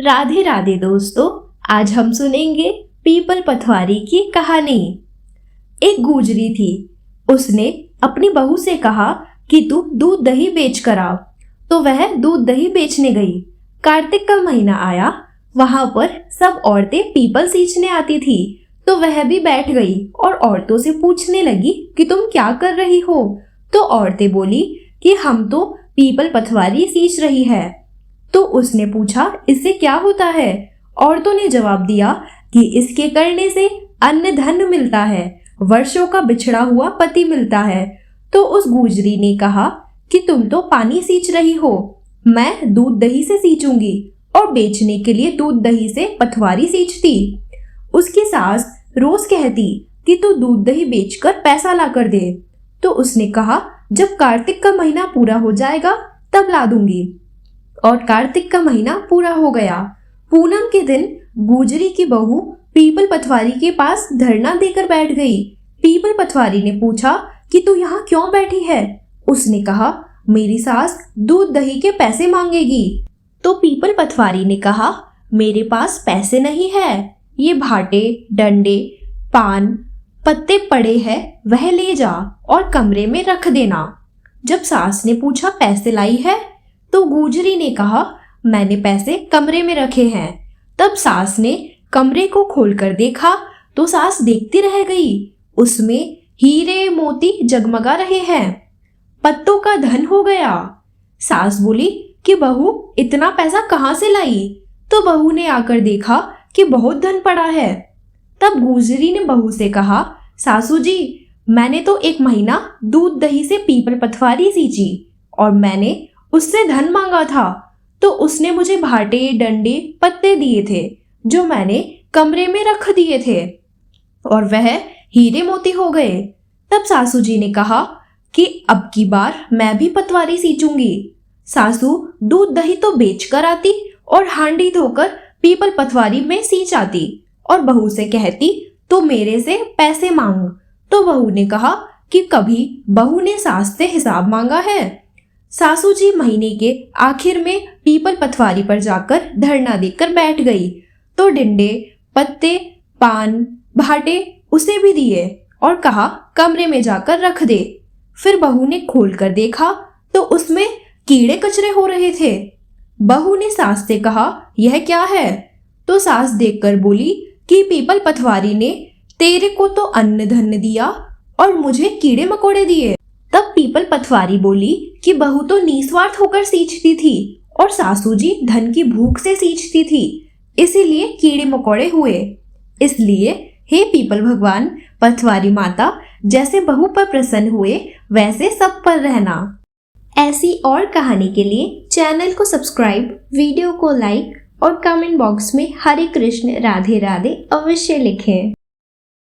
राधे राधे दोस्तों, आज हम सुनेंगे पीपल पथवारी की कहानी। एक गुजरी थी। उसने अपनी बहू से कहा कि तू दूध दही बेच कर आ। तो वह दूध दही बेचने गई। कार्तिक का महीना आया। वहां पर सब औरतें पीपल सींचने आती थी, तो वह भी बैठ गई और औरतों से पूछने लगी कि तुम क्या कर रही हो। तो औरतें बोली कि हम तो पीपल पथवारी सींच रही है। तो उसने पूछा, इससे क्या होता है? औरतों ने जवाब दिया कि इसके करने से अन्न धन मिलता है, वर्षों का बिछड़ा हुआ पति मिलता है। तो उस गुजरी ने कहा कि तुम तो पानी सींच रही हो, मैं दूध दही से सींचूंगी। और बेचने के लिए दूध दही से पथवारी सींचती। उसकी सास रोज कहती कि तू दूध दही बेचकर पैसा ला कर दे। तो उसने कहा, जब कार्तिक का महीना पूरा हो जाएगा तब ला दूंगी। और कार्तिक का महीना पूरा हो गया। पूनम के दिन गुजरी की बहू पीपल पथवारी के पास धरना देकर बैठ गई। पीपल पथवारी ने पूछा कि तू यहाँ क्यों बैठी है? उसने कहा, मेरी सास दूध दही के पैसे मांगेगी। तो पीपल पथवारी ने कहा, मेरे पास पैसे नहीं है, ये भाटे डंडे पान पत्ते पड़े हैं, वह ले जा और कमरे में रख देना। जब सास ने पूछा, पैसे लाई है? तो गुजरी ने कहा, मैंने पैसे कमरे में रखे हैं। तब सास ने कमरे को खोलकर देखा तो सास देखती रह गई। उसमें हीरे मोती जगमगा रहे हैं, पत्तों का धन हो गया। सास बोली कि बहू, इतना पैसा कहाँ से लाई? तो बहू ने आकर देखा कि बहुत धन पड़ा है। तब गुजरी ने बहू से कहा, सासू जी, मैंने तो एक महीना दूध दही से पीपल पथवारी सींची और मैंने उससे धन मांगा था। तो उसने मुझे भाटे डंडे पत्ते दिए थे, जो मैंने कमरे में रख दिए थे, और वह हीरे मोती हो गए। तब सासू जी ने कहा कि अब की बार मैं भी पटवारी सींचूंगी। सासू दूध दही तो बेच कर आती और हांडी धोकर पीपल पटवारी में सींच आती और बहू से कहती, तो मेरे से पैसे मांग। तो बहू ने कहा कि कभी बहू ने सास से हिसाब मांगा है? सासू जी महीने के आखिर में पीपल पथवारी पर जाकर धरना देकर बैठ गई। तो डंडे पत्ते पान भाटे उसे भी दिए और कहा, कमरे में जाकर रख दे। फिर बहू ने खोलकर देखा तो उसमें कीड़े कचरे हो रहे थे। बहू ने सास से कहा, यह क्या है? तो सास देखकर बोली कि पीपल पथवारी ने तेरे को तो अन्न धन दिया और मुझे कीड़े मकोड़े दिए। तब पीपल पथवारी बोली कि बहू तो निस्वार्थ होकर सींचती थी और सासू जी धन की भूख से सींचती थी, इसीलिए कीड़े मकोड़े हुए। इसलिए हे पीपल भगवान, पथवारी माता, जैसे बहू पर प्रसन्न हुए वैसे सब पर रहना। ऐसी और कहानी के लिए चैनल को सब्सक्राइब, वीडियो को लाइक और कमेंट बॉक्स में हरे कृष्ण राधे राधे अवश्य लिखें।